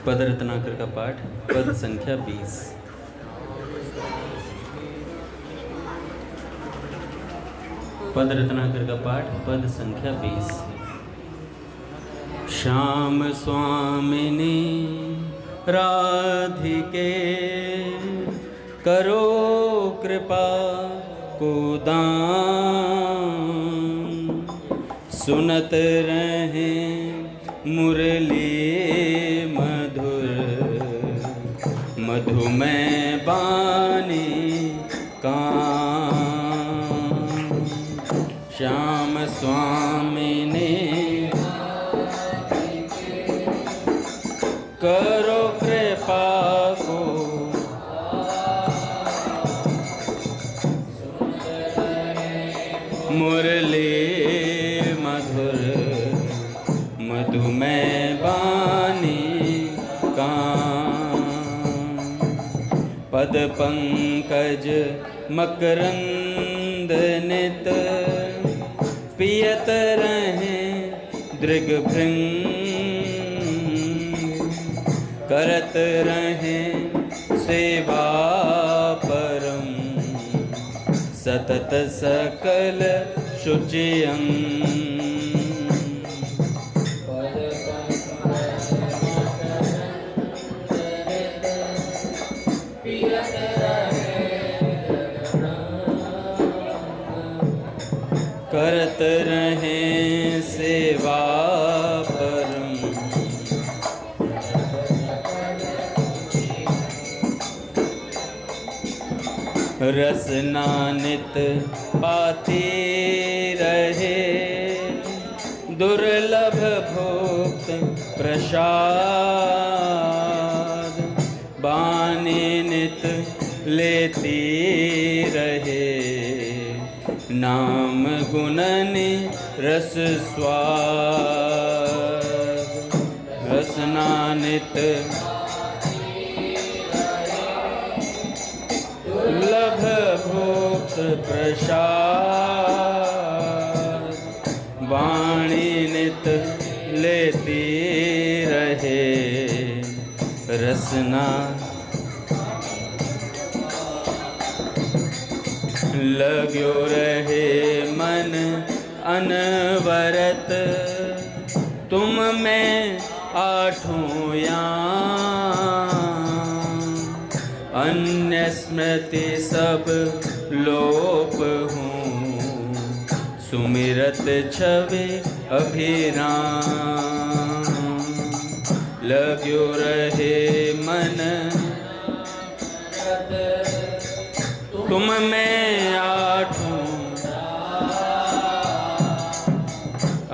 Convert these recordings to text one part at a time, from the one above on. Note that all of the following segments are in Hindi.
पद रत्नाकर का पाठ, पद संख्या 20। पद रत्नाकर का पाठ, पद संख्या 20। श्याम स्वामिनी राधिके करो कृपा को दान, सुनत रहे मुरली मधुर मधुमय बानी कान। श्याम स्वामिनी करो कृपा को मुरली मधुर मधुमय बानी कान। पद पंकज मकरंद नित पियत रहे दृग भृंग, करत रहे सेवा परम सतत सकल शुचियं। करत रहे सेवा परम रसना नित पाते रहे, दुर्लभ भोक्त प्रसाद बानी नित लेती रहे। नाम गुणनि रस स्वाद रसना नित लभ भोक्त प्रसाद वाणी नित लेती रहे। रसना लाग्यो रहे मन अनवरत, तुम में आठों याम। अन्य स्मृति सब लोप हूँ, सुमिरत छवि अभिराम। लाग्यो रहे मन तुम में आठों,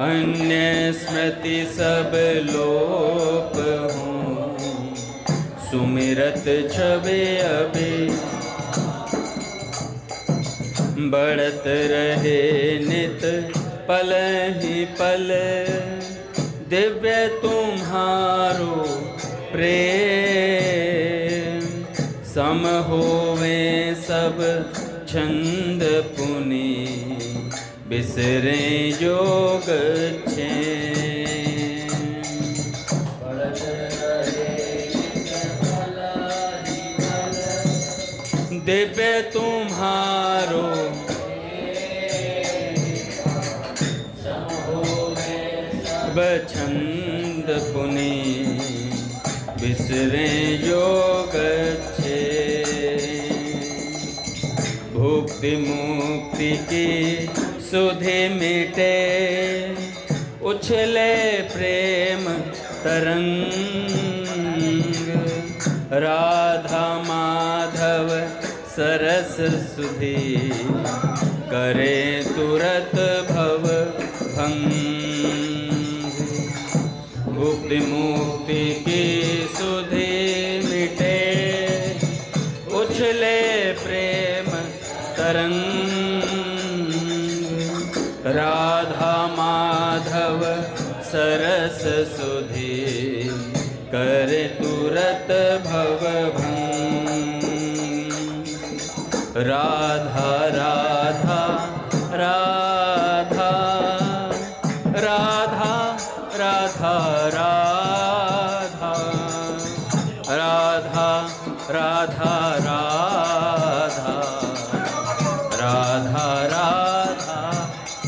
अन्य स्मृति सब लोप हूँ, सुमिरत छवि अभी। बढ़त रहे नित पल ही पल, दिव्य तुम्हारो प्रेम। सम होवे सब छंद पुनि, बिसरे योग क्षेम। दिव्य तुम्हारो छंद पुनि, बिसरे योग भुक्ति मुक्ति की सुधि मिटे, उछले प्रेम तरंग। राधा माधव सरस सुधि, करे तुरत भव भंग। भुक्ति मुक्ति की सुधि मिटे, उछले प्रेम तरंग। राधा माधव सरस सुधि, करे तुरत भव भंग। राधा राधा राधा राधा राधा राधा राधा राधा राधा राधा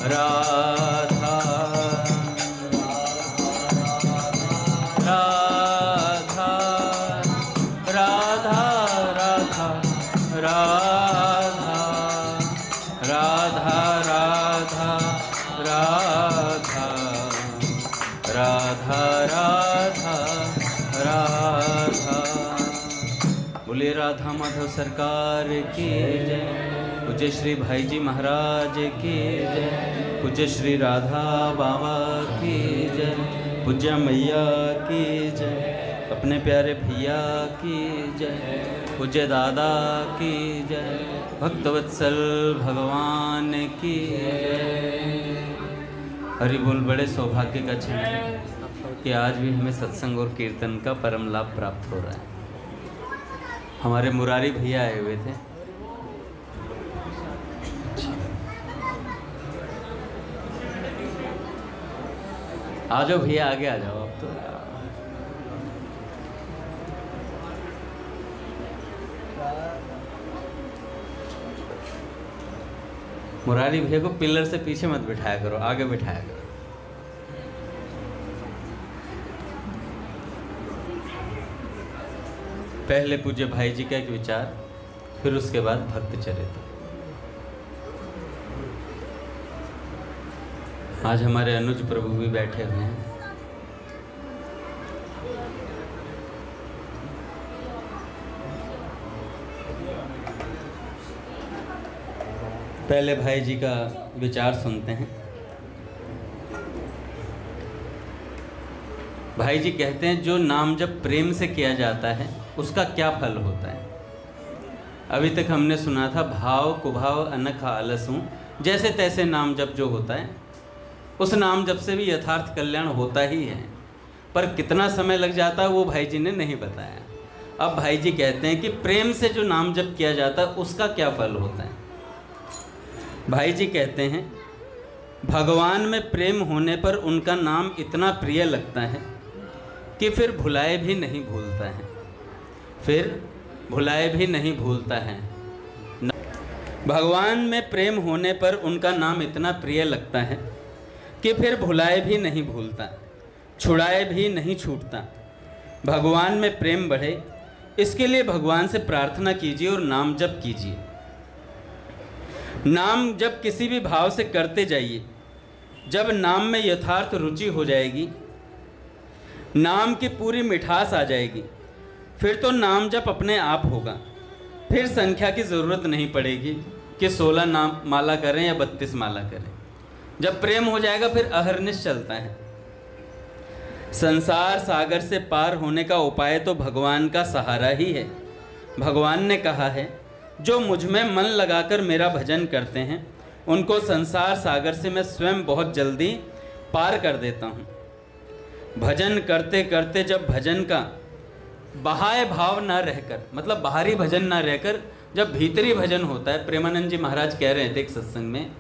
राधा राधा राधा राधा राधा राधा राधा राधा राधा राधा राधा। बोले राधा माधव सरकार की जय। पूज्य श्री भाई जी महाराज की जय। पूज्य श्री राधा बाबा की जय। पूज्य मैया की जय। अपने प्यारे भैया की जय। पूज्य दादा की जय। भक्तवत्सल भगवान की जय। हरि बोल। बड़े सौभाग्य का क्षण है कि आज भी हमें सत्संग और कीर्तन का परम लाभ प्राप्त हो रहा है। हमारे मुरारी भैया आए हुए थे। आ जाओ भैया, आगे आ जाओ अब तो। मुरारी भैया को पिलर से पीछे मत बिठाया करो, आगे बिठाया करो। पहले पूज्य भाई जी का एक विचार, फिर उसके बाद भक्त चरित्र। आज हमारे अनुज प्रभु भी बैठे हुए हैं। पहले भाई जी का विचार सुनते हैं। भाई जी कहते हैं जो नाम जब प्रेम से किया जाता है उसका क्या फल होता है। अभी तक हमने सुना था भाव कुभाव अनख आलसूं, जैसे तैसे नाम जप जो होता है उस नाम जप से भी यथार्थ कल्याण होता ही है, पर कितना समय लग जाता है वो भाई जी ने नहीं बताया। अब भाई जी कहते हैं कि प्रेम से जो नाम जप किया जाता है उसका क्या फल होता है। भाई जी कहते हैं भगवान में प्रेम होने पर उनका नाम इतना प्रिय लगता है कि फिर भुलाए भी नहीं भूलता है। फिर भुलाए भी नहीं भूलता है। भगवान में प्रेम होने पर उनका नाम इतना प्रिय लगता है कि फिर भुलाए भी नहीं भूलता, छुड़ाए भी नहीं छूटता। भगवान में प्रेम बढ़े इसके लिए भगवान से प्रार्थना कीजिए और नाम जप कीजिए। नाम जप किसी भी भाव से करते जाइए। जब नाम में यथार्थ रुचि हो जाएगी, नाम की पूरी मिठास आ जाएगी, फिर तो नाम जप अपने आप होगा। फिर संख्या की ज़रूरत नहीं पड़ेगी कि 16 नाम माला करें या 32 माला करें। जब प्रेम हो जाएगा फिर अहर्निश चलता है। संसार सागर से पार होने का उपाय तो भगवान का सहारा ही है। भगवान ने कहा है जो मुझ में मन लगाकर मेरा भजन करते हैं उनको संसार सागर से मैं स्वयं बहुत जल्दी पार कर देता हूँ। भजन करते करते जब भजन का बाह्य भाव ना रहकर, मतलब बाहरी भजन ना रहकर, जब भीतरी भजन होता है। प्रेमानंद जी महाराज कह रहे थे एक सत्संग में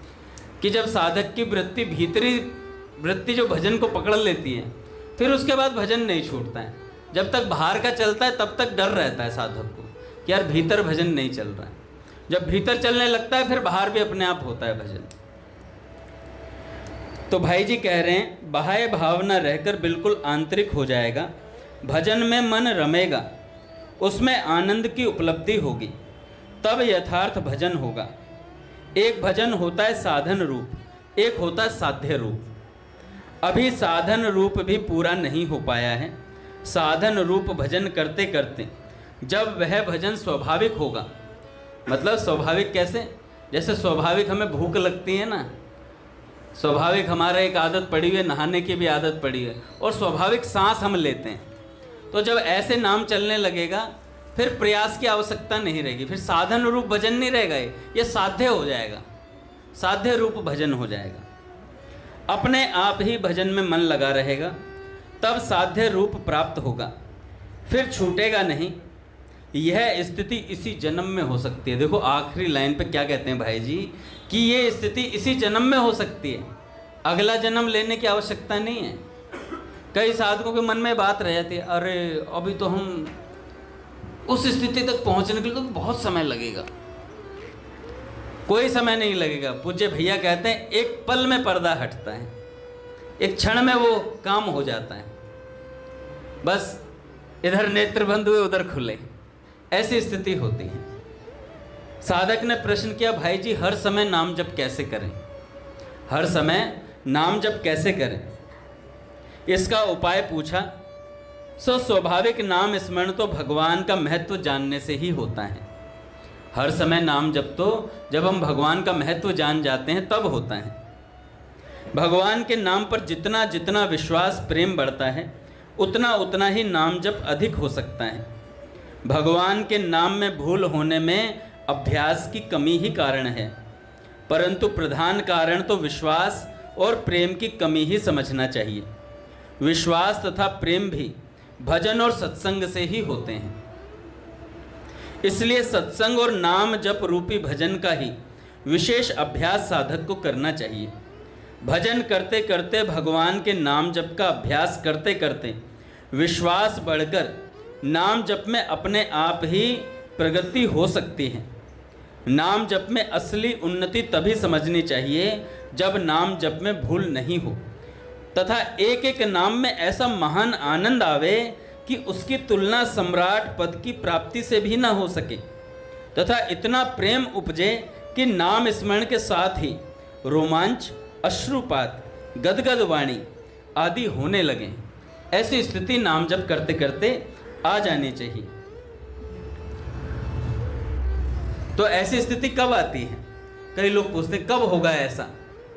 कि जब साधक की वृत्ति, भीतरी वृत्ति जो भजन को पकड़ लेती है फिर उसके बाद भजन नहीं छूटता है। जब तक बाहर का चलता है तब तक डर रहता है साधक को कि यार भीतर भजन नहीं चल रहा है। जब भीतर चलने लगता है फिर बाहर भी अपने आप होता है भजन। तो भाई जी कह रहे हैं बाह्य भावना रहकर बिल्कुल आंतरिक हो जाएगा, भजन में मन रमेगा, उसमें आनंद की उपलब्धि होगी, तब यथार्थ भजन होगा। एक भजन होता है साधन रूप, एक होता है साध्य रूप। अभी साधन रूप भी पूरा नहीं हो पाया है। साधन रूप भजन करते करते जब वह भजन स्वाभाविक होगा, मतलब स्वाभाविक कैसे, जैसे स्वाभाविक हमें भूख लगती है ना, स्वाभाविक हमारा एक आदत पड़ी हुई है, नहाने की भी आदत पड़ी है, और स्वाभाविक सांस हम लेते हैं। तो जब ऐसे नाम चलने लगेगा फिर प्रयास की आवश्यकता नहीं रहेगी, फिर साधन रूप भजन नहीं रहेगा, ये साध्य हो जाएगा, साध्य रूप भजन हो जाएगा। अपने आप ही भजन में मन लगा रहेगा, तब साध्य रूप प्राप्त होगा, फिर छूटेगा नहीं। यह स्थिति इसी जन्म में हो सकती है। देखो आखिरी लाइन पे क्या कहते हैं भाई जी कि ये स्थिति इसी जन्म में हो सकती है, अगला जन्म लेने की आवश्यकता नहीं है। कई साधकों के मन में बात रह जाती है, अरे अभी तो हम उस स्थिति तक पहुंचने के लिए तो बहुत समय लगेगा। कोई समय नहीं लगेगा। पूज्य भैया कहते हैं एक पल में पर्दा हटता है, एक क्षण में वो काम हो जाता है। बस इधर नेत्र बंद हुए उधर खुले, ऐसी स्थिति होती है। साधक ने प्रश्न किया, भाई जी हर समय नाम जप कैसे करें, हर समय नाम जप कैसे करें, इसका उपाय पूछा। सो स्वाभाविक नाम स्मरण तो भगवान का महत्व जानने से ही होता है। हर समय नाम जप तो जब हम भगवान का महत्व जान जाते हैं तब होता है। भगवान के नाम पर जितना जितना विश्वास प्रेम बढ़ता है उतना उतना ही नाम जप अधिक हो सकता है। भगवान के नाम में भूल होने में अभ्यास की कमी ही कारण है, परंतु प्रधान कारण तो विश्वास और प्रेम की कमी ही समझना चाहिए। विश्वास तथा प्रेम भी भजन और सत्संग से ही होते हैं। इसलिए सत्संग और नाम जप रूपी भजन का ही विशेष अभ्यास साधक को करना चाहिए। भजन करते करते, भगवान के नाम जप का अभ्यास करते करते विश्वास बढ़कर नाम जप में अपने आप ही प्रगति हो सकती है। नाम जप में असली उन्नति तभी समझनी चाहिए जब नाम जप में भूल नहीं हो तथा एक एक नाम में ऐसा महान आनंद आवे कि उसकी तुलना सम्राट पद की प्राप्ति से भी न हो सके, तथा इतना प्रेम उपजे कि नाम स्मरण के साथ ही रोमांच, अश्रुपात, गदगद वाणी आदि होने लगे। ऐसी स्थिति नाम जप करते करते आ जानी चाहिए। तो ऐसी स्थिति कब आती है? कई लोग पूछते हैं कब होगा ऐसा?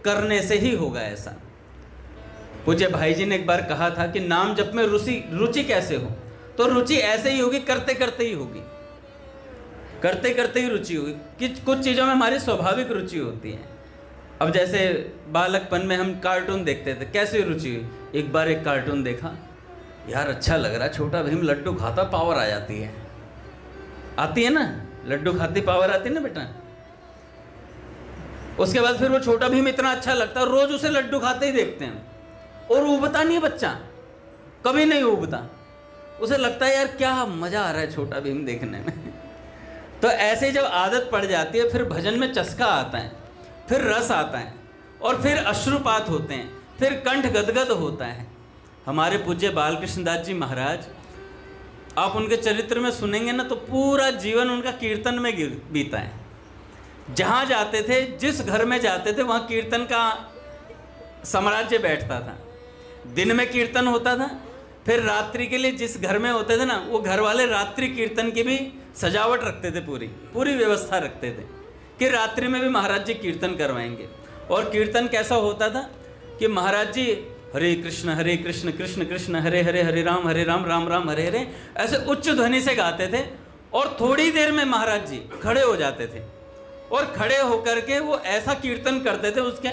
करने से ही होगा ऐसा। पूज्य भाई जी ने एक बार कहा था कि नाम जप में रुचि कैसे हो? तो रुचि ऐसे ही होगी, करते करते ही होगी, करते करते ही रुचि होगी। कि कुछ चीज़ों में हमारी स्वाभाविक रुचि होती है। अब जैसे बालकपन में हम कार्टून देखते थे, कैसे रुचि हुई? एक बार एक कार्टून देखा, यार अच्छा लग रहा, छोटा भीम लड्डू खाता, पावर आ जाती है, आती है ना, लड्डू खाती पावर आती है ना बेटा। उसके बाद फिर वो छोटा भीम इतना अच्छा लगता है, रोज उसे लड्डू खाते ही देखते हैं और उबता नहीं है बच्चा, कभी नहीं उबता। उसे लगता है यार क्या मजा आ रहा है छोटा भीम देखने में। तो ऐसे जब आदत पड़ जाती है, फिर भजन में चस्का आता है, फिर रस आता है और फिर अश्रुपात होते हैं, फिर कंठ गदगद होता है। हमारे पूज्य बालकृष्ण दास जी महाराज, आप उनके चरित्र में सुनेंगे ना तो पूरा जीवन उनका कीर्तन में बीता है। जहाँ जाते थे, जिस घर में जाते थे, वहाँ कीर्तन का साम्राज्य बैठता था। दिन में कीर्तन होता था, फिर रात्रि के लिए जिस घर में होते थे ना, वो घर वाले रात्रि कीर्तन की भी सजावट रखते थे, पूरी व्यवस्था रखते थे कि रात्रि में भी महाराज जी कीर्तन करवाएंगे। और कीर्तन कैसा होता था कि महाराज जी हरे कृष्ण कृष्ण कृष्ण हरे हरे, हरे राम राम राम हरे हरे, ऐसे उच्च ध्वनि से गाते थे। और थोड़ी देर में महाराज जी खड़े हो जाते थे और खड़े होकर के वो ऐसा कीर्तन करते थे, उसके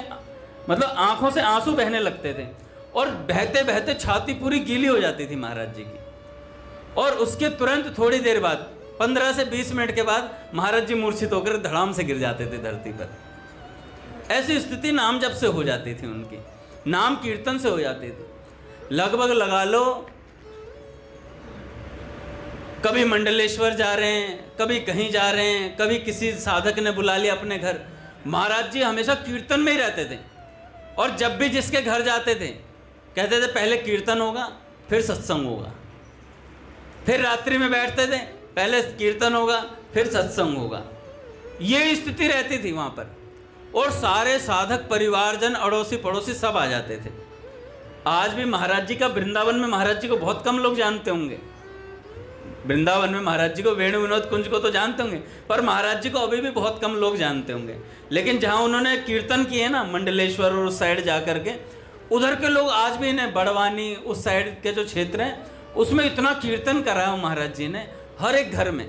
मतलब आंखों से आंसू बहने लगते थे और बहते बहते छाती पूरी गीली हो जाती थी महाराज जी की। और उसके तुरंत थोड़ी देर बाद, 15 से 20 मिनट के बाद, महाराज जी मूर्छित होकर धड़ाम से गिर जाते थे धरती पर। ऐसी स्थिति नाम जप से हो जाती थी उनकी, नाम कीर्तन से हो जाती थी। लगभग लगा लो, कभी मंडलेश्वर जा रहे हैं, कभी कहीं जा रहे हैं, कभी किसी साधक ने बुला लिया अपने घर, महाराज जी हमेशा कीर्तन में ही रहते थे। और जब भी जिसके घर जाते थे कहते थे पहले कीर्तन होगा फिर सत्संग होगा। फिर रात्रि में बैठते थे, पहले कीर्तन होगा फिर सत्संग होगा। ये स्थिति रहती थी वहाँ पर। और सारे साधक, परिवारजन, अड़ोसी पड़ोसी सब आ जाते थे। आज भी महाराज जी का, वृंदावन में महाराज जी को बहुत कम लोग जानते होंगे। वृंदावन में महाराज जी को, वेणु विनोद कुंज को तो जानते होंगे, पर महाराज जी को अभी भी बहुत कम लोग जानते होंगे। लेकिन जहाँ उन्होंने कीर्तन किए ना, मंडलेश्वर और उस साइड जा करके, उधर के लोग आज भी इन्हें, बड़वानी उस साइड के जो क्षेत्र हैं, उसमें इतना कीर्तन करा है महाराज जी ने। हर एक घर में,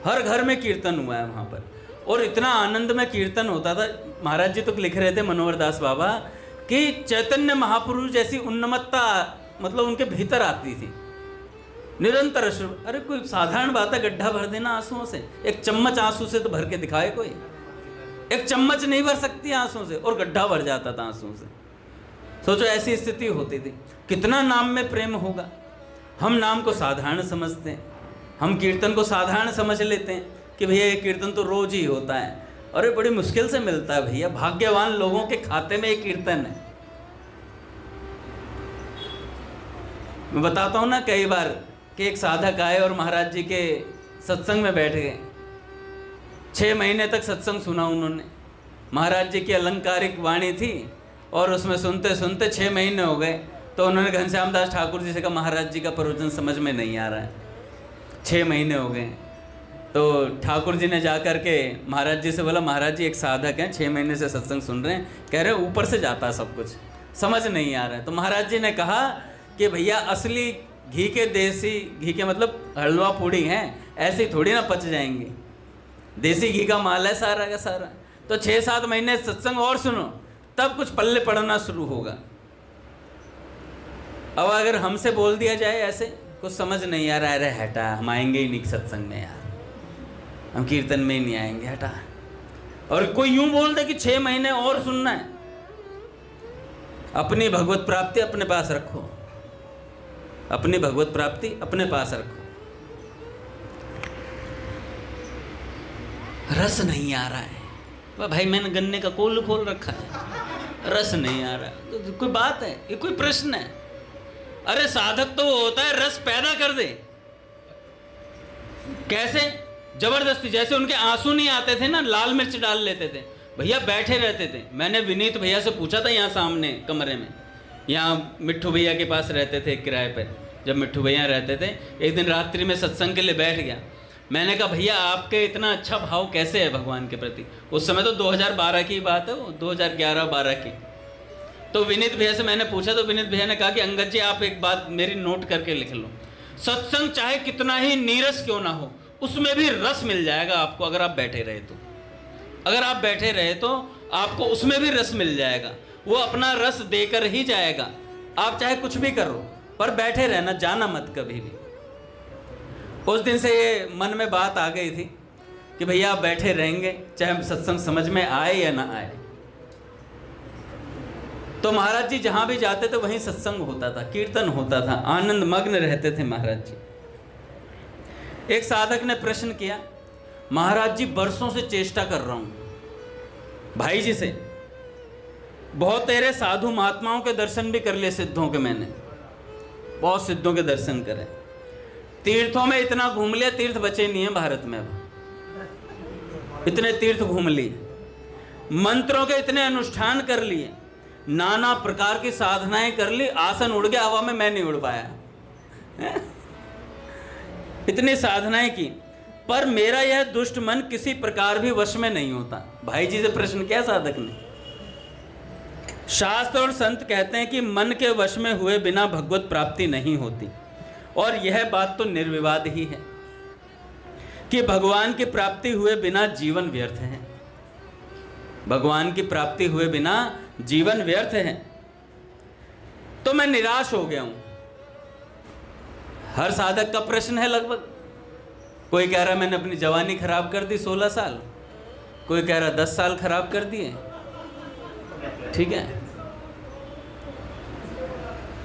हर घर में कीर्तन हुआ है वहाँ पर। और इतना आनंद में कीर्तन होता था। महाराज जी तो लिख रहे थे, मनोहर दास बाबा, कि चैतन्य महापुरुष जैसी उन्नमत्ता मतलब उनके भीतर आती थी, निरंतर अश्रु। अरे कोई साधारण बात है, गड्ढा भर देना आंसुओं से, एक चम्मच आंसू से तो भर के दिखाए कोई। एक चम्मच नहीं भर सकती आंसुओं से, और गड्ढा भर जाता था आंसुओं से। सोचो ऐसी स्थिति होती थी। कितना नाम में प्रेम होगा। हम नाम को साधारण समझते हैं, हम कीर्तन को साधारण समझ लेते हैं कि भैया ये कीर्तन तो रोज ही होता है, और ये बड़ी मुश्किल से मिलता है भैया, भाग्यवान लोगों के खाते में ये कीर्तन है। मैं बताता हूँ ना, कई बार कि एक साधक आए और महाराज जी के सत्संग में बैठ गए। 6 महीने तक सत्संग सुना उन्होंने, महाराज जी की अलंकारिक वाणी थी, और उसमें सुनते सुनते 6 महीने हो गए। तो उन्होंने घनश्याम दास ठाकुर जी से कहा, महाराज जी का प्रवचन समझ में नहीं आ रहा है, 6 महीने हो गए। तो ठाकुर जी ने जा कर के महाराज जी से बोला, महाराज जी एक साधक हैं, 6 महीने से सत्संग सुन रहे हैं, कह रहे ऊपर से जाता है सब कुछ, समझ नहीं आ रहा है। तो महाराज जी ने कहा कि भैया असली घी के, देसी घी के मतलब हलवा पूड़ी हैं, ऐसे थोड़ी ना पच जाएंगे, देसी घी का माल है सारा का सारा। तो 6-7 महीने सत्संग और सुनो, तब कुछ पल्ले पड़ना शुरू होगा। अब अगर हमसे बोल दिया जाए ऐसे, कुछ समझ नहीं आ रहा है, अरे हटा हम आएंगे ही नहीं सत्संग में यार, हम कीर्तन में ही नहीं आएंगे, हटा। और कोई यूं बोल दे कि 6 महीने और सुनना है, अपनी भगवत प्राप्ति अपने पास रखो, अपनी भगवत प्राप्ति अपने पास रखो। रस नहीं आ रहा है, वह भाई मैंने गन्ने का कोल खोल रखा है, रस नहीं आ रहा है, तो कोई बात है, ये कोई प्रश्न है? अरे साधक तो वो होता है रस पैदा कर दे। कैसे? जबरदस्ती, जैसे उनके आंसू नहीं आते थे ना, लाल मिर्च डाल लेते थे, भैया बैठे रहते थे। मैंने विनीत भैया से पूछा था यहाँ सामने कमरे में, यहाँ मिट्ठू भैया के पास रहते थे किराए पे, जब मिट्ठू भैया रहते थे, एक दिन रात्रि में सत्संग के लिए बैठ गया। मैंने कहा भैया आपके इतना अच्छा भाव कैसे है भगवान के प्रति? उस समय तो 2012 की बात है, वो 2011-12 की। तो विनीत भैया से मैंने पूछा, तो विनीत भैया ने कहा कि अंगद जी आप एक बात मेरी नोट करके लिख लो, सत्संग चाहे कितना ही नीरस क्यों ना हो, उसमें भी रस मिल जाएगा आपको, अगर आप बैठे रहे तो। अगर आप बैठे रहे तो आपको उसमें भी रस मिल जाएगा, वो अपना रस देकर ही जाएगा। आप चाहे कुछ भी करो, पर बैठे रहना, जाना मत कभी भी। उस दिन से ये मन में बात आ गई थी कि भैया आप बैठे रहेंगे, चाहे सत्संग समझ में आए या ना आए। तो महाराज जी जहां भी जाते थे वहीं सत्संग होता था, कीर्तन होता था, आनंद मग्न रहते थे महाराज जी। एक साधक ने प्रश्न किया, महाराज जी बरसों से चेष्टा कर रहा हूं भाई जी से, बहुत तेरे साधु महात्माओं के दर्शन भी कर लिए, सिद्धों के, मैंने बहुत सिद्धों के दर्शन करे, तीर्थों में इतना घूम लिया, तीर्थ बचे नहीं है भारत में, अब इतने तीर्थ घूम लिए, मंत्रों के इतने अनुष्ठान कर लिए, नाना प्रकार की साधनाएं कर ली, आसन उड़ गया हवा में, मैं नहीं उड़ पाया। इतनी साधनाएं की, पर मेरा यह दुष्ट मन किसी प्रकार भी वश में नहीं होता। भाई जी से प्रश्न किया साधक ने। शास्त्र और संत कहते हैं कि मन के वश में हुए बिना भगवत प्राप्ति नहीं होती, और यह बात तो निर्विवाद ही है कि भगवान की प्राप्ति हुए बिना जीवन व्यर्थ है, भगवान की प्राप्ति हुए बिना जीवन व्यर्थ है। तो मैं निराश हो गया हूं। हर साधक का प्रश्न है लगभग। कोई कह रहा मैंने अपनी जवानी खराब कर दी 16 साल, कोई कह रहा 10 साल खराब कर दिए। ठीक है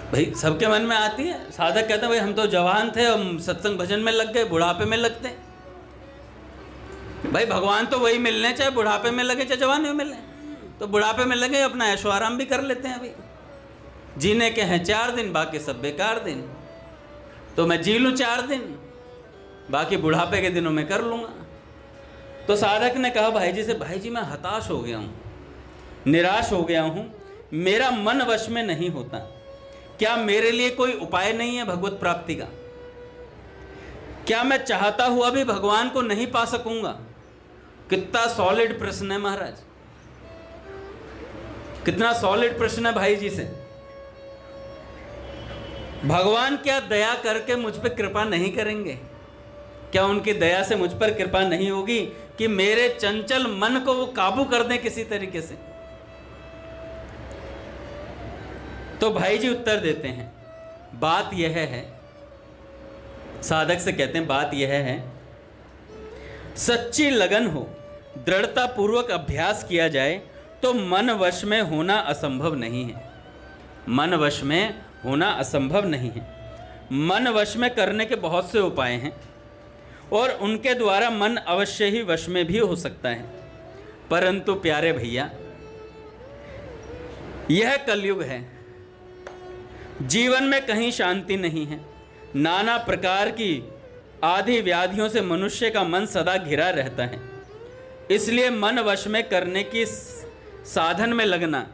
भाई, सबके मन में आती है। साधक कहते हैं भाई हम तो जवान थे, हम सत्संग भजन में लग गए, बुढ़ापे में लगते। भाई भगवान तो वही मिलने, चाहे बुढ़ापे में लगे चाहे जवानी में मिले। तो बुढ़ापे में लगे अपना ऐशो आराम भी कर लेते हैं। अभी जीने के हैं 4 दिन, बाकी सब बेकार दिन। तो मैं जी लूँ 4 दिन, बाकी बुढ़ापे के दिनों में कर लूँगा। तो साधक ने कहा भाई जी से, भाई जी मैं हताश हो गया हूँ, निराश हो गया हूँ, मेरा मन वश में नहीं होता, क्या मेरे लिए कोई उपाय नहीं है भगवत प्राप्ति का? क्या मैं चाहता हुआ भी भगवान को नहीं पा सकूंगा? कितना सॉलिड प्रश्न है महाराज, कितना सॉलिड प्रश्न है भाई जी से। भगवान क्या दया करके मुझ पर कृपा नहीं करेंगे? क्या उनकी दया से मुझ पर कृपा नहीं होगी कि मेरे चंचल मन को वो काबू कर दें किसी तरीके से? तो भाई जी उत्तर देते हैं, बात यह है, साधक से कहते हैं बात यह है, सच्ची लगन हो, दृढ़ता पूर्वक अभ्यास किया जाए तो मन वश में होना असंभव नहीं है। मन वश में होना असंभव नहीं है। मन वश में करने के बहुत से उपाय हैं। और उनके द्वारा मन अवश्य ही वश में भी हो सकता है। परंतु प्यारे भैया, यह कलयुग है, जीवन में कहीं शांति नहीं है। नाना प्रकार की आदि व्याधियों से मनुष्य का मन सदा घिरा रहता है। इसलिए मन वश में करने की साधन में लगना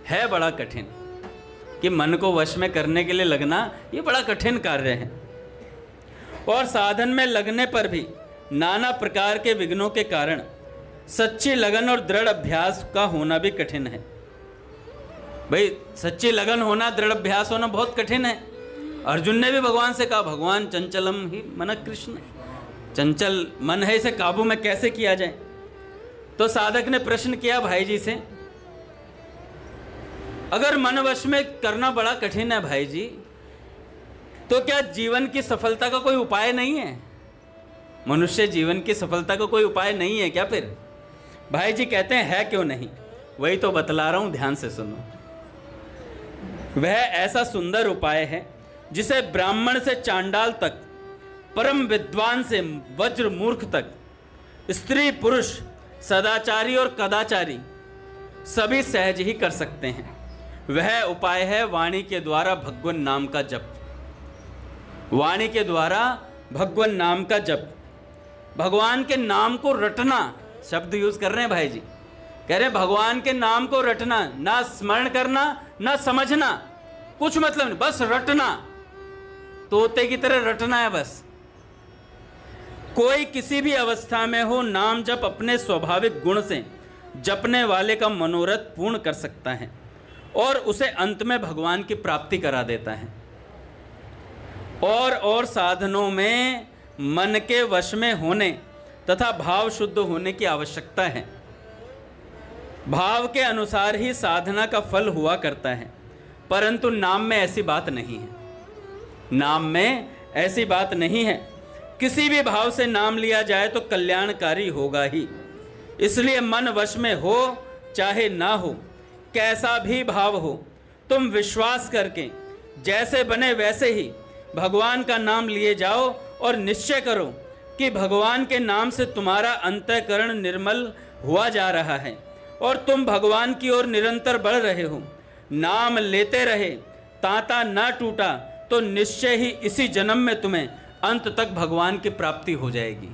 है बड़ा कठिन, कि मन को वश में करने के लिए लगना ये बड़ा कठिन कार्य है। और साधन में लगने पर भी नाना प्रकार के विघ्नों के कारण सच्ची लगन और दृढ़ अभ्यास का होना भी कठिन है। भाई, सच्ची लगन होना, दृढ़ अभ्यास होना बहुत कठिन है। अर्जुन ने भी भगवान से कहा, भगवान चंचलम ही मन कृष्ण, चंचल मन है, इसे काबू में कैसे किया जाए। तो साधक ने प्रश्न किया भाई जी से, अगर मन वश में करना बड़ा कठिन है भाई जी, तो क्या जीवन की सफलता का कोई उपाय नहीं है? मनुष्य जीवन की सफलता का कोई उपाय नहीं है क्या? फिर भाई जी कहते हैं, है क्यों नहीं, वही तो बतला रहा हूं, ध्यान से सुनो। वह ऐसा सुंदर उपाय है जिसे ब्राह्मण से चांडाल तक, परम विद्वान से वज्र मूर्ख तक, स्त्री पुरुष, सदाचारी और कदाचारी सभी सहज ही कर सकते हैं। वह उपाय है वाणी के द्वारा भगवान नाम का जप। वाणी के द्वारा भगवान नाम का जप, भगवान के नाम को रटना, शब्द यूज कर रहे हैं भाई जी, कह रहे हैं भगवान के नाम को रटना, ना स्मरण करना ना समझना, कुछ मतलब नहीं, बस रटना, तोते की तरह रटना है बस। कोई किसी भी अवस्था में हो, नाम जप अपने स्वाभाविक गुण से जपने वाले का मनोरथ पूर्ण कर सकता है और उसे अंत में भगवान की प्राप्ति करा देता है। और साधनों में मन के वश में होने तथा भाव शुद्ध होने की आवश्यकता है। भाव के अनुसार ही साधना का फल हुआ करता है, परंतु नाम में ऐसी बात नहीं है। नाम में ऐसी बात नहीं है। किसी भी भाव से नाम लिया जाए तो कल्याणकारी होगा ही। इसलिए मन वश में हो चाहे ना हो, कैसा भी भाव हो, तुम विश्वास करके जैसे बने वैसे ही भगवान का नाम लिए जाओ और निश्चय करो कि भगवान के नाम से तुम्हारा अंतःकरण निर्मल हुआ जा रहा है और तुम भगवान की ओर निरंतर बढ़ रहे हो। नाम लेते रहे, तांता ना टूटा तो निश्चय ही इसी जन्म में तुम्हें अंत तक भगवान की प्राप्ति हो जाएगी।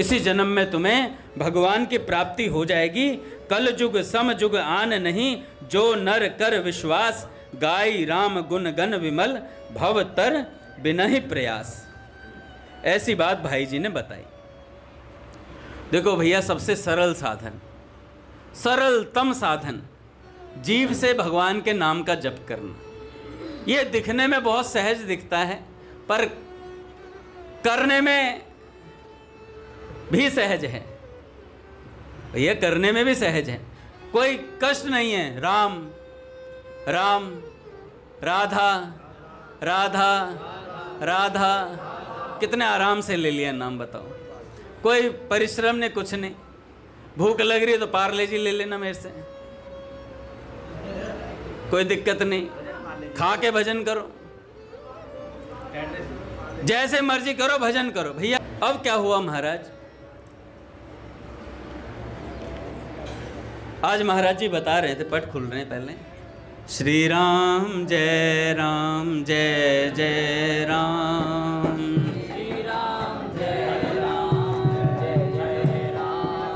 इसी जन्म में तुम्हें भगवान की प्राप्ति हो जाएगी। कल जुग सम जुग आन नहीं, जो नर कर विश्वास, गाई राम गुण गण विमल, भव तर बिनहि प्रयास। ऐसी बात भाई जी ने बताई। देखो भैया, सबसे सरल साधन, सरलतम साधन जीव से भगवान के नाम का जप करना। ये दिखने में बहुत सहज दिखता है, पर करने में भी सहज है। भैया करने में भी सहज है, कोई कष्ट नहीं है। राम राम, राधा राधा राधा, कितने आराम से ले लिया नाम, बताओ। कोई परिश्रम नहीं, कुछ नहीं। भूख लग रही है तो पार्ले जी ले लेना मेरे से, कोई दिक्कत नहीं। खा के भजन करो, जैसे मर्जी करो, भजन करो। भैया अब क्या हुआ महाराज, आज महाराज जी बता रहे थे, पट खुल रहे हैं पहले, श्री राम जय राम जय जय राम, श्री राम जय राम जय जय राम,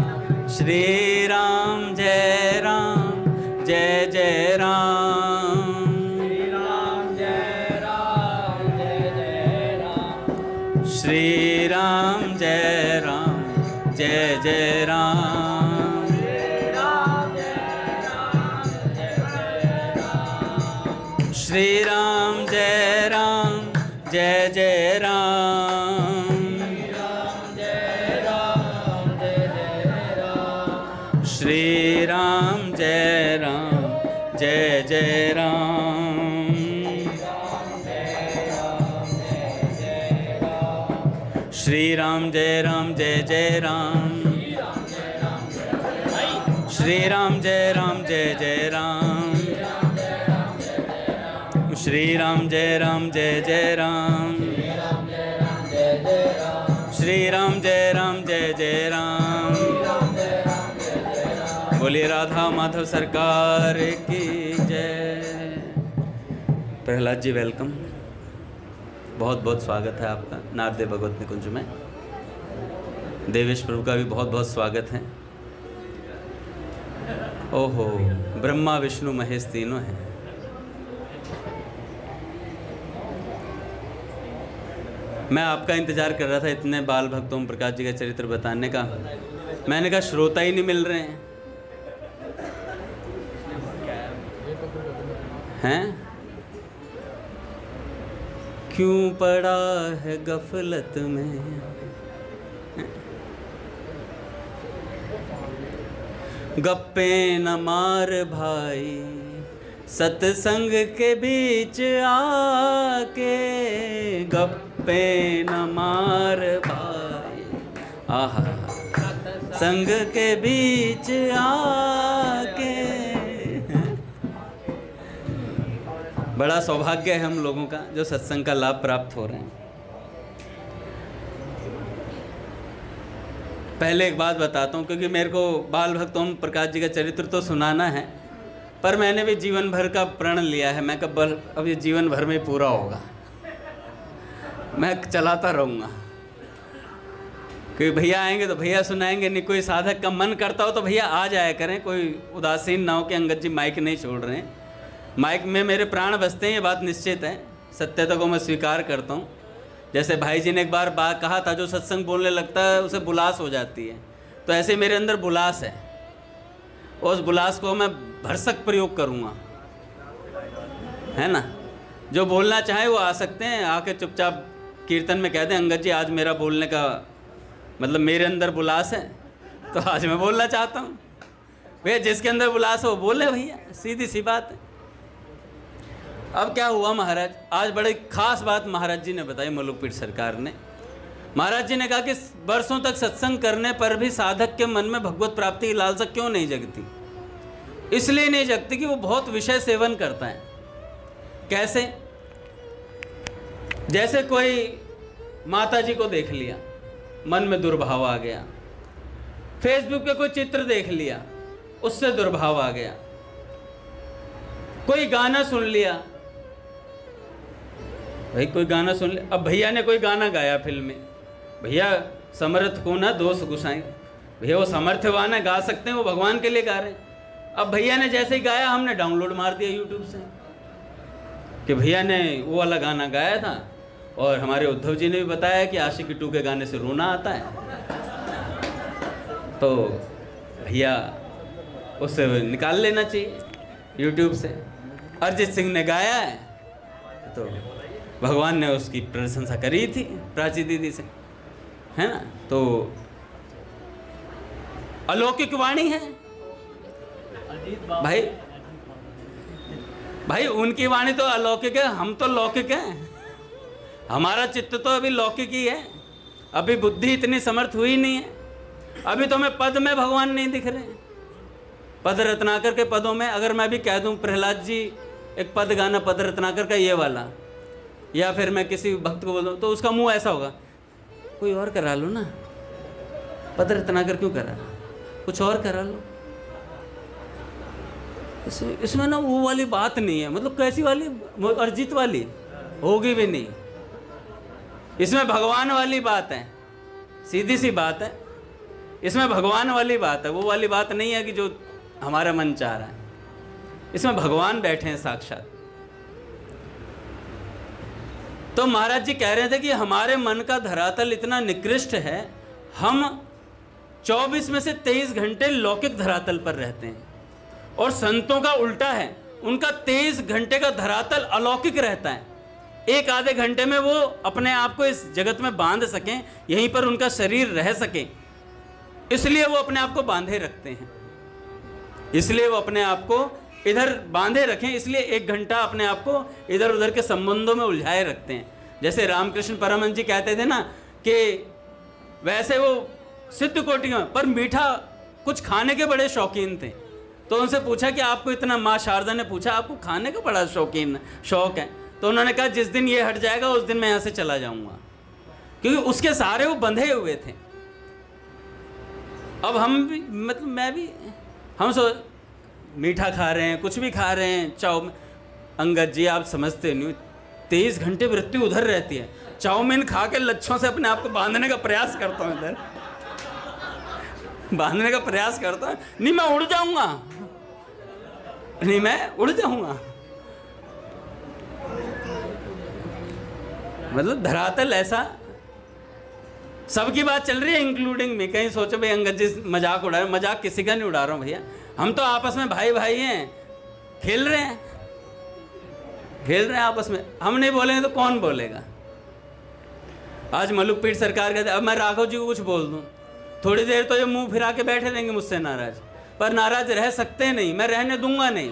श्री राम जय राम जय जय राम, श्री राम जय राम जय जय राम, श्री राम जय राम जय जय राम, श्री राम जय राम जय जय राम, श्री राम जय राम जय जय राम, श्री राम जय राम जय जय राम, श्री राम जय राम जय जय राम, श्री राम जय राम जय जय राम, राम जय राम जय जय राम। बोलिए राधा माधव सरकार की जय। प्रहलाद जी वेलकम, बहुत बहुत स्वागत है आपका नारदेव भगवत निकुंज में। देवेश प्रभु का भी बहुत बहुत स्वागत है। ओहो, ब्रह्मा विष्णु महेश तीनों हैं। मैं आपका इंतज़ार कर रहा था इतने बाल भक्त ओम प्रकाश जी का चरित्र बताने का। मैंने कहा श्रोता ही नहीं मिल रहे हैं। क्यों पड़ा है गफलत में, गप्पे न मार भाई, सत्संग के बीच आके गप्पे न मार भाई। आहा, संग के बीच आके। बड़ा सौभाग्य है हम लोगों का जो सत्संग का लाभ प्राप्त हो रहे हैं। पहले एक बात बताता हूँ, क्योंकि मेरे को बाल भक्त ओम प्रकाश जी का चरित्र तो सुनाना है, पर मैंने भी जीवन भर का प्रण लिया है। मैं कब अब ये जीवन भर में पूरा होगा, मैं चलाता रहूँगा। क्योंकि भैया आएंगे तो भैया सुनाएंगे, नहीं कोई साधक का मन करता हो तो भैया आ जाया करें। कोई उदासीन ना हो कि अंगद जी माइक नहीं छोड़ रहे हैं। माइक में मेरे प्राण बसते हैं, ये बात निश्चित है। सत्यता को मैं स्वीकार करता हूँ। जैसे भाई जी ने एक बार कहा था, जो सत्संग बोलने लगता है उसे बुलास हो जाती है, तो ऐसे मेरे अंदर बुलास है। उस बुलास को मैं भरसक प्रयोग करूँगा, है ना। जो बोलना चाहे वो आ सकते हैं, आके चुपचाप कीर्तन में कह दें अंगद जी आज मेरा बोलने का मतलब मेरे अंदर बुलास है, तो आज मैं बोलना चाहता हूँ। भैया जिसके अंदर बुलास हो बोले भैया, सीधी सी बात है। अब क्या हुआ महाराज, आज बड़ी खास बात महाराज जी ने बताई, मुलुकपीठ सरकार ने। महाराज जी ने कहा कि वर्षों तक सत्संग करने पर भी साधक के मन में भगवत प्राप्ति की लालसा क्यों नहीं जगती। इसलिए नहीं जगती कि वो बहुत विषय सेवन करता है। कैसे? जैसे कोई माता जी को देख लिया, मन में दुर्भाव आ गया। फेसबुक पे कोई चित्र देख लिया, उससे दुर्भाव आ गया। कोई गाना सुन लिया, भाई कोई गाना सुन लिया। अब भैया ने कोई गाना गाया फिल्म में, भैया समर्थ को ना दोष गुसाएं। भैया वो समर्थवान है, गा सकते हैं, वो भगवान के लिए गा रहे हैं। अब भैया ने जैसे ही गाया, हमने डाउनलोड मार दिया यूट्यूब से कि भैया ने वो वाला गाना गाया था। और हमारे उद्धव जी ने भी बताया कि आशिकी 2 के गाने से रोना आता है, तो भैया उससे निकाल लेना चाहिए यूट्यूब से। अरिजीत सिंह ने गाया है तो भगवान ने उसकी प्रशंसा करी थी प्राची दीदी से, है ना। तो अलौकिक वाणी है भाई, भाई उनकी वाणी तो अलौकिक है, हम तो लौकिक हैं। हमारा चित्त तो अभी लौकिक ही है, अभी बुद्धि इतनी समर्थ हुई नहीं है। अभी तो हमें पद में भगवान नहीं दिख रहे। पद रत्नाकर के पदों में अगर मैं भी कह दूं प्रहलाद जी एक पद गाना पद रत्नाकर का ये वाला, या फिर मैं किसी भक्त को बोल दूं, तो उसका मुंह ऐसा होगा, कोई और करा लो ना, पद रत्नाकर क्यों करा, कुछ और करा लो। इसमें ना वो वाली बात नहीं है। मतलब कैसी वाली, अरिजीत वाली होगी भी नहीं। इसमें भगवान वाली बात है, सीधी सी बात है। इसमें भगवान वाली बात है, वो वाली बात नहीं है कि जो हमारा मन चाह रहा है। इसमें भगवान बैठे हैं साक्षात। तो महाराज जी कह रहे थे कि हमारे मन का धरातल इतना निकृष्ट है, हम 24 में से 23 घंटे लौकिक धरातल पर रहते हैं, और संतों का उल्टा है, उनका 23 घंटे का धरातल अलौकिक रहता है। एक आधे घंटे में वो अपने आप को इस जगत में बांध सकें, यहीं पर उनका शरीर रह सके, इसलिए वो अपने आप को बांधे रखते हैं। इसलिए वो अपने आप को इधर बांधे रखें, इसलिए 1 घंटा अपने आप को इधर उधर के संबंधों में उलझाए रखते हैं। जैसे रामकृष्ण परमहंस जी कहते थे ना कि वैसे वो सिद्ध कोटियों पर मीठा कुछ खाने के बड़े शौकीन थे। तो उनसे पूछा कि आपको इतना, माँ शारदा ने पूछा आपको खाने का बड़ा शौक है, तो उन्होंने कहा जिस दिन ये हट जाएगा उस दिन मैं यहाँ से चला जाऊँगा। क्योंकि उसके सहारे वो बंधे हुए थे। अब हम भी, मतलब मैं भी, हम मीठा खा रहे हैं, कुछ भी खा रहे हैं, चाउमीन। अंगद जी आप समझते नहीं, 23 घंटे मृत्यु उधर रहती है। चाउमीन खा के लच्छों से अपने आप को बांधने का प्रयास करता हूँ, इधर बांधने का प्रयास करता हूँ। नहीं मैं उड़ जाऊंगा, नहीं मैं उड़ जाऊंगा। मतलब धरातल ऐसा, सबकी बात चल रही है इंक्लूडिंग में। कहीं सोचो भाई अंगद जी मजाक उड़ा रहे हैं, मजाक किसी का नहीं उड़ा रहा हूँ भैया। हम तो आपस में भाई भाई हैं, खेल रहे हैं आपस में। हम नहीं बोलेंगे तो कौन बोलेगा। आज मलुक पीठ सरकार कहते, अब मैं राघव जी को कुछ बोल दूं, थोड़ी देर तो ये मुंह फिरा के बैठे रहेंगे मुझसे नाराज, पर नाराज रह सकते नहीं, मैं रहने दूंगा नहीं।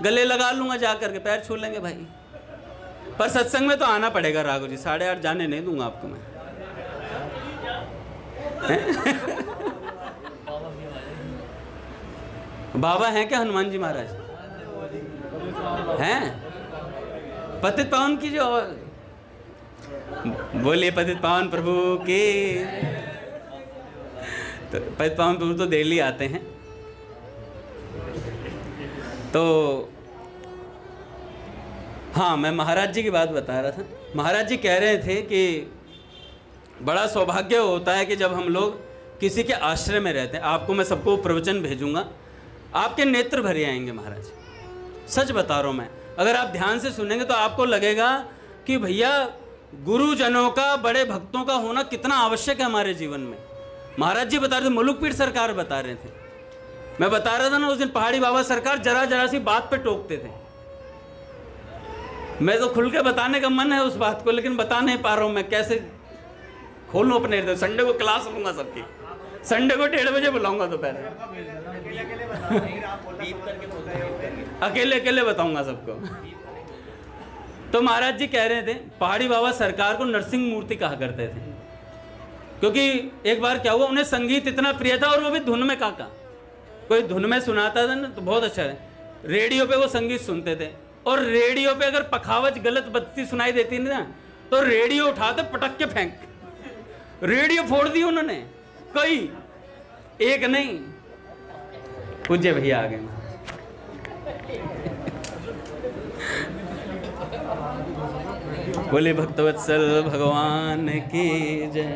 गले लगा लूंगा, जा करके पैर छू लेंगे भाई। पर सत्संग में तो आना पड़ेगा राघव जी, 8:30 जाने नहीं दूंगा आपको मैं। बाबा हैं क्या हनुमान जी महाराज? हैं? पतित पावन की जो, बोलिए पतित पावन प्रभु की। तो पतित पावन प्रभु तो दिल्ली आते हैं। तो हाँ, मैं महाराज जी की बात बता रहा था। महाराज जी कह रहे थे कि बड़ा सौभाग्य होता है कि जब हम लोग किसी के आश्रय में रहते हैं। आपको मैं सबको प्रवचन भेजूंगा, आपके नेत्र भरे आएंगे महाराज, सच बता रहा हूँ मैं। अगर आप ध्यान से सुनेंगे तो आपको लगेगा कि भैया गुरुजनों का, बड़े भक्तों का होना कितना आवश्यक है हमारे जीवन में। महाराज जी बता रहे थे, मुलुक पीठ सरकार बता रहे थे। मैं बता रहा था ना उस दिन, पहाड़ी बाबा सरकार जरा जरा सी बात पे टोकते थे। मैं तो खुल के बताने का मन है उस बात को, लेकिन बता नहीं पा रहा हूँ मैं। कैसे खोलूँ अपने हृदय? संडे को क्लास लूंगा सबकी, संडे को 1:30 बजे बुलाऊंगा दोपहर, अकेले अकेले बताऊंगा सबको। तो महाराज जी कह रहे थे, पहाड़ी बाबा सरकार को नरसिंह मूर्ति कहा करते थे, क्योंकि एक बार क्या हुआ, उन्हें संगीत इतना प्रिय था, और वो भी धुन में। काका कोई धुन में सुनाता था ना तो बहुत अच्छा है। रेडियो पे वो संगीत सुनते थे, और रेडियो पे अगर पखावज गलत बत्ती सुनाई देती ना तो रेडियो उठाते पटक के फेंक, रेडियो फोड़ दी उन्होंने, कई, एक नहीं। पूज्य भैया आ गए। बोले भक्तवत्सल भगवान की जय।